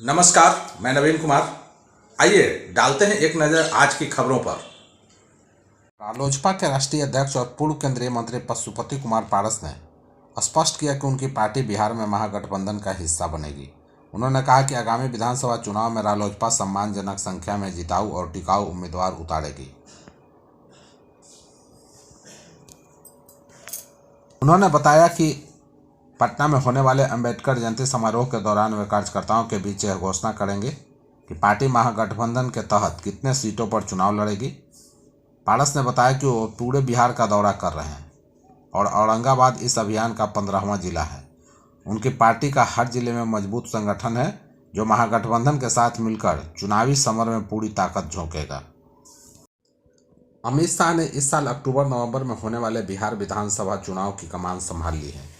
नमस्कार, मैं नवीन कुमार। आइए डालते हैं एक नज़र आज की खबरों पर। रालोजपा के राष्ट्रीय अध्यक्ष और पूर्व केंद्रीय मंत्री पशुपति कुमार पारस ने स्पष्ट किया कि उनकी पार्टी बिहार में महागठबंधन का हिस्सा बनेगी। उन्होंने कहा कि आगामी विधानसभा चुनाव में रालोजपा सम्मानजनक संख्या में जिताऊ और टिकाऊ उम्मीदवार उतारेगी। उन्होंने बताया कि पटना में होने वाले अंबेडकर जयंती समारोह के दौरान वे कार्यकर्ताओं के बीच यह घोषणा करेंगे कि पार्टी महागठबंधन के तहत कितने सीटों पर चुनाव लड़ेगी। पारस ने बताया कि वो पूरे बिहार का दौरा कर रहे हैं और औरंगाबाद इस अभियान का 15वां जिला है। उनकी पार्टी का हर जिले में मजबूत संगठन है जो महागठबंधन के साथ मिलकर चुनावी समर में पूरी ताकत झोंकेगा। अमित शाह ने इस साल अक्टूबर-नवंबर में होने वाले बिहार विधानसभा चुनाव की कमान संभाल ली है।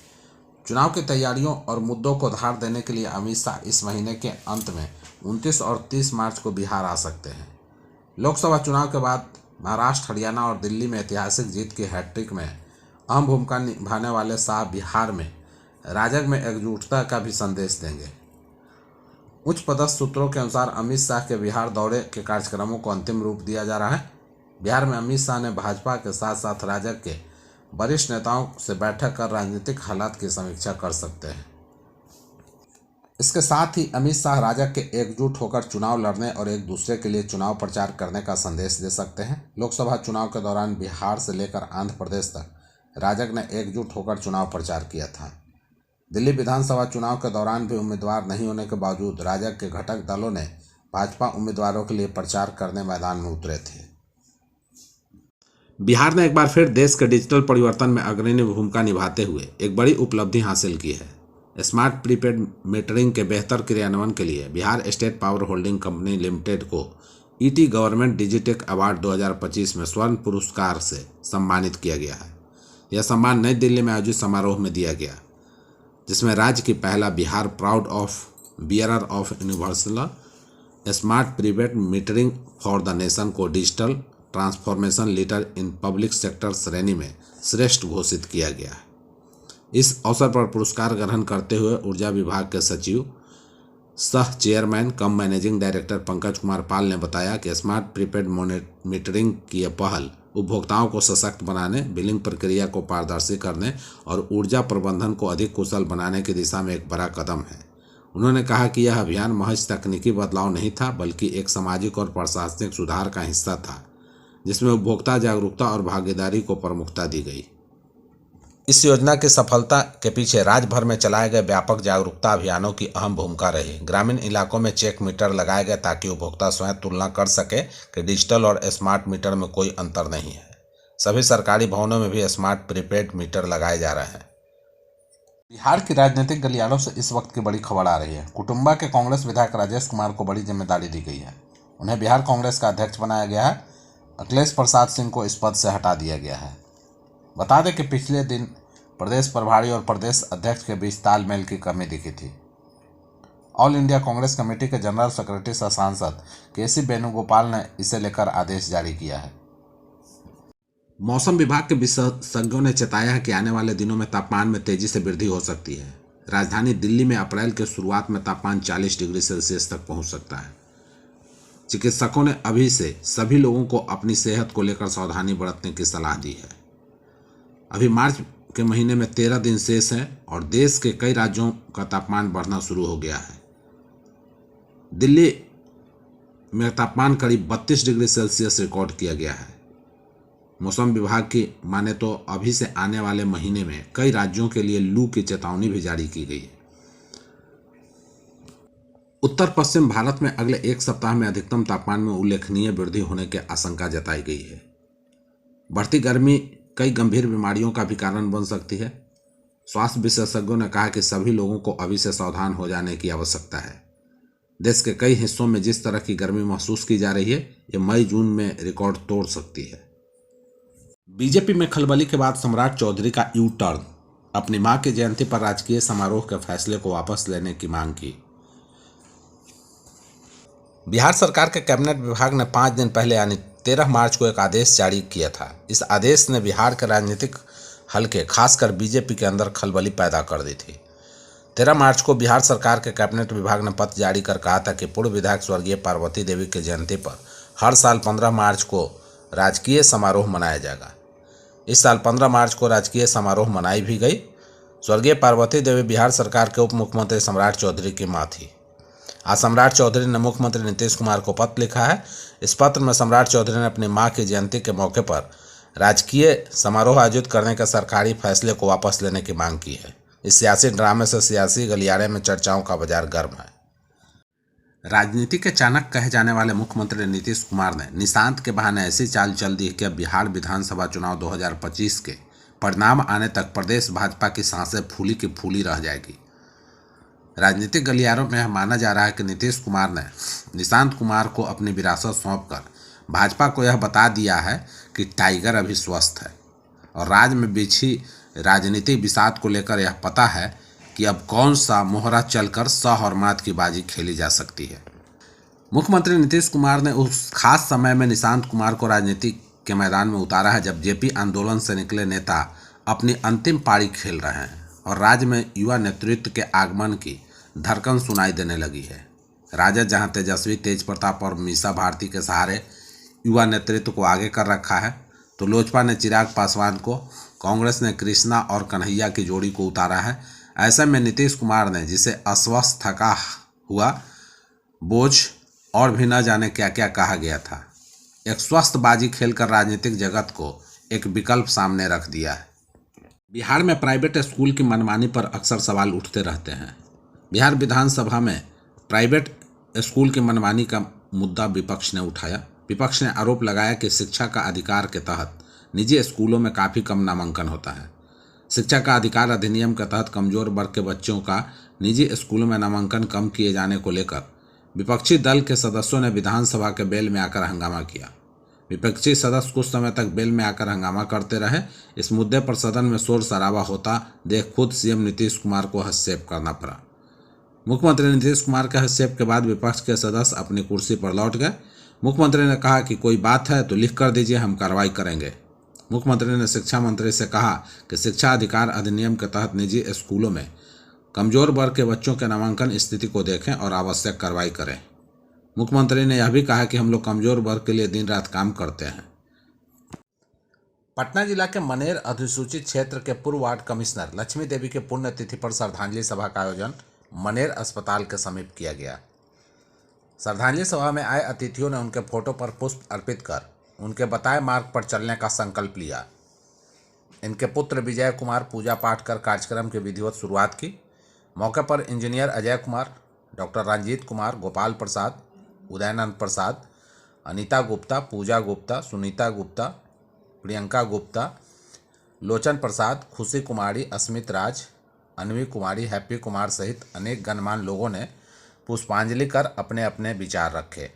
चुनाव की तैयारियों और मुद्दों को धार देने के लिए अमित शाह इस महीने के अंत में 29 और 30 मार्च को बिहार आ सकते हैं। लोकसभा चुनाव के बाद महाराष्ट्र, हरियाणा और दिल्ली में ऐतिहासिक जीत की हैट्रिक में अहम भूमिका निभाने वाले शाह बिहार में राजग में एकजुटता का भी संदेश देंगे। उच्च पदस्थ सूत्रों के अनुसार अमित शाह के बिहार दौरे के कार्यक्रमों को अंतिम रूप दिया जा रहा है। बिहार में अमित शाह ने भाजपा के साथ साथ राजग के वरिष्ठ नेताओं से बैठक कर राजनीतिक हालात की समीक्षा कर सकते हैं। इसके साथ ही अमित शाह राजग के एकजुट होकर चुनाव लड़ने और एक दूसरे के लिए चुनाव प्रचार करने का संदेश दे सकते हैं। लोकसभा चुनाव के दौरान बिहार से लेकर आंध्र प्रदेश तक राजग ने एकजुट होकर चुनाव प्रचार किया था। दिल्ली विधानसभा चुनाव के दौरान भी उम्मीदवार नहीं होने के बावजूद राजग के घटक दलों ने भाजपा उम्मीदवारों के लिए प्रचार करने मैदान में उतरे थे। बिहार ने एक बार फिर देश के डिजिटल परिवर्तन में अग्रणी भूमिका निभाते हुए एक बड़ी उपलब्धि हासिल की है। स्मार्ट प्रीपेड मीटरिंग के बेहतर क्रियान्वयन के लिए Bihar state power holding company limited को ईटी गवर्नमेंट डिजिटेक अवार्ड 2025 में स्वर्ण पुरस्कार से सम्मानित किया गया है। यह सम्मान नई दिल्ली में आयोजित समारोह में दिया गया, जिसमें राज्य की पहला Bihar proud of bearer of universal smart prepaid metering for the nation को digital transformation leader in public sector श्रेणी में श्रेष्ठ घोषित किया गया है। इस अवसर पर पुरस्कार ग्रहण करते हुए ऊर्जा विभाग के सचिव सह chairman cum managing director Pankaj Kumar Pal ने बताया कि स्मार्ट प्रीपेड मीटरिंग की यह पहल उपभोक्ताओं को सशक्त बनाने, बिलिंग प्रक्रिया को पारदर्शी करने और ऊर्जा प्रबंधन को अधिक कुशल बनाने की दिशा में एक बड़ा कदम है। उन्होंने कहा कि यह अभियान महज तकनीकी बदलाव नहीं था, बल्कि एक सामाजिक और प्रशासनिक सुधार का हिस्सा था, जिसमें उपभोक्ता जागरूकता और भागीदारी को प्रमुखता दी गई। इस योजना की सफलता के पीछे राज्य भर में चलाए गए व्यापक जागरूकता अभियानों की अहम भूमिका रही। ग्रामीण इलाकों में चेक मीटर लगाए गए ताकि उपभोक्ता स्वयं तुलना कर सके कि डिजिटल और स्मार्ट मीटर में कोई अंतर नहीं है। सभी सरकारी भवनों में भी स्मार्ट प्रीपेड मीटर लगाए जा रहे हैं। बिहार की राजनीतिक गलियारों से इस वक्त की बड़ी खबर आ रही है। कुटुंबा के कांग्रेस विधायक राजेश कुमार को बड़ी जिम्मेदारी दी गई है। उन्हें बिहार कांग्रेस का अध्यक्ष बनाया गया है। अखिलेश प्रसाद सिंह को इस पद से हटा दिया गया है। बता दें कि पिछले दिन प्रदेश प्रभारी और प्रदेश अध्यक्ष के बीच तालमेल की कमी दिखी थी। ऑल इंडिया कांग्रेस कमेटी के जनरल सेक्रेटरी सह सांसद केसी वेणुगोपाल ने इसे लेकर आदेश जारी किया है। मौसम विभाग के विशेषज्ञों ने चेताया है कि आने वाले दिनों में तापमान में तेजी से वृद्धि हो सकती है। राजधानी दिल्ली में अप्रैल के शुरुआत में तापमान 40 डिग्री सेल्सियस तक पहुंच सकता है। चिकित्सकों ने अभी से सभी लोगों को अपनी सेहत को लेकर सावधानी बरतने की सलाह दी है। अभी मार्च के महीने में 13 दिन शेष हैं और देश के कई राज्यों का तापमान बढ़ना शुरू हो गया है। दिल्ली में तापमान करीब 32 डिग्री सेल्सियस रिकॉर्ड किया गया है। मौसम विभाग की माने तो अभी से आने वाले महीने में कई राज्यों के लिए लू की चेतावनी भी जारी की गई है। उत्तर पश्चिम भारत में अगले एक सप्ताह में अधिकतम तापमान में उल्लेखनीय वृद्धि होने की आशंका जताई गई है। बढ़ती गर्मी कई गंभीर बीमारियों का भी कारण बन सकती है। स्वास्थ्य विशेषज्ञों ने कहा कि सभी लोगों को अभी से सावधान हो जाने की आवश्यकता है। देश के कई हिस्सों में जिस तरह की गर्मी महसूस की जा रही है, ये मई-जून में रिकॉर्ड तोड़ सकती है। बीजेपी में खलबली के बाद सम्राट चौधरी का यू टर्न, अपनी मां की जयंती पर राजकीय समारोह के फैसले को वापस लेने की मांग की। बिहार सरकार के कैबिनेट विभाग ने 5 दिन पहले यानी 13 मार्च को एक आदेश जारी किया था। इस आदेश ने बिहार के राजनीतिक हलके खासकर बीजेपी के अंदर खलबली पैदा कर दी थी। 13 मार्च को बिहार सरकार के कैबिनेट विभाग ने पत्र जारी कर कहा था कि पूर्व विधायक स्वर्गीय पार्वती देवी की जयंती पर हर साल 15 मार्च को राजकीय समारोह मनाया जाएगा। इस साल 15 मार्च को राजकीय समारोह मनाई भी गई। स्वर्गीय पार्वती देवी बिहार सरकार के उप मुख्यमंत्री सम्राट चौधरी की मां थी। आज सम्राट चौधरी ने मुख्यमंत्री नीतीश कुमार को पत्र लिखा है। इस पत्र में सम्राट चौधरी ने अपनी मां की जयंती के मौके पर राजकीय समारोह आयोजित करने के सरकारी फैसले को वापस लेने की मांग की है। इस सियासी ड्रामे से सियासी गलियारे में चर्चाओं का बाजार गर्म है। राजनीति के चाणक्य कहे जाने वाले मुख्यमंत्री नीतीश कुमार ने निशांत के बहाने ऐसी चाल चल दी कि अब बिहार विधानसभा चुनाव 2025 के परिणाम आने तक प्रदेश भाजपा की सांसें फूली की फूली रह जाएगी। राजनीतिक गलियारों में यह माना जा रहा है कि नीतीश कुमार ने निशांत कुमार को अपनी विरासत सौंपकर भाजपा को यह बता दिया है कि टाइगर अभी स्वस्थ है और राज्य में बिछी राजनीतिक बिसात को लेकर यह पता है कि अब कौन सा मोहरा चलकर सह और मात की बाजी खेली जा सकती है। मुख्यमंत्री नीतीश कुमार ने उस खास समय में निशांत कुमार को राजनीति के मैदान में उतारा है जब जेपी आंदोलन से निकले नेता अपनी अंतिम पारी खेल रहे हैं और राज्य में युवा नेतृत्व के आगमन की धड़कन सुनाई देने लगी है। राजद जहां तेजस्वी, तेज प्रताप और मीसा भारती के सहारे युवा नेतृत्व को आगे कर रखा है, तो लोजपा ने चिराग पासवान को, कांग्रेस ने कृष्णा और कन्हैया की जोड़ी को उतारा है। ऐसे में नीतीश कुमार ने जिसे अस्वस्थ, थका हुआ, बोझ और भी न जाने क्या क्या कहा गया था, एक स्वस्थ बाजी खेलकर राजनीतिक जगत को एक विकल्प सामने रख दिया है। बिहार में प्राइवेट स्कूल की मनमानी पर अक्सर सवाल उठते रहते हैं। बिहार विधानसभा में प्राइवेट स्कूल की मनमानी का मुद्दा विपक्ष ने उठाया। विपक्ष ने आरोप लगाया कि शिक्षा का अधिकार के तहत निजी स्कूलों में काफ़ी कम नामांकन होता है। शिक्षा का अधिकार अधिनियम के तहत कमजोर वर्ग के बच्चों का निजी स्कूलों में नामांकन कम किए जाने को लेकर विपक्षी दल के सदस्यों ने विधानसभा के बेल में आकर हंगामा किया। विपक्षी सदस्य कुछ समय तक बेल में आकर हंगामा करते रहे। इस मुद्दे पर सदन में शोर शराबा होता देख खुद सीएम नीतीश कुमार को हस्तक्षेप करना पड़ा। मुख्यमंत्री नीतीश कुमार के हस्तक्षेप के बाद विपक्ष के सदस्य अपनी कुर्सी पर लौट गए। मुख्यमंत्री ने कहा कि कोई बात है तो लिख कर दीजिए, हम कार्रवाई करेंगे। मुख्यमंत्री ने शिक्षा मंत्री से कहा कि शिक्षा अधिकार अधिनियम के तहत निजी स्कूलों में कमजोर वर्ग के बच्चों के नामांकन स्थिति को देखें और आवश्यक कार्रवाई करें। मुख्यमंत्री ने यह भी कहा कि हम लोग कमजोर वर्ग के लिए दिन रात काम करते हैं। पटना जिला के मनेर अधिसूचित क्षेत्र के पूर्व वार्ड कमिश्नर लक्ष्मी देवी के पुण्यतिथि पर श्रद्धांजलि सभा का आयोजन मनेर अस्पताल के समीप किया गया। श्रद्धांजलि सभा में आए अतिथियों ने उनके फोटो पर पुष्प अर्पित कर उनके बताए मार्ग पर चलने का संकल्प लिया। इनके पुत्र विजय कुमार पूजा पाठ कर कार्यक्रम की विधिवत शुरुआत की। मौके पर इंजीनियर अजय कुमार, डॉक्टर रंजीत कुमार, गोपाल प्रसाद, उदयनंद प्रसाद, अनीता गुप्ता, पूजा गुप्ता, सुनीता गुप्ता, प्रियंका गुप्ता, लोचन प्रसाद, खुशी कुमारी, अस्मित राज, अन्वी कुमारी, हैप्पी कुमार सहित अनेक गणमान्य लोगों ने पुष्पांजलि कर अपने अपने विचार रखे।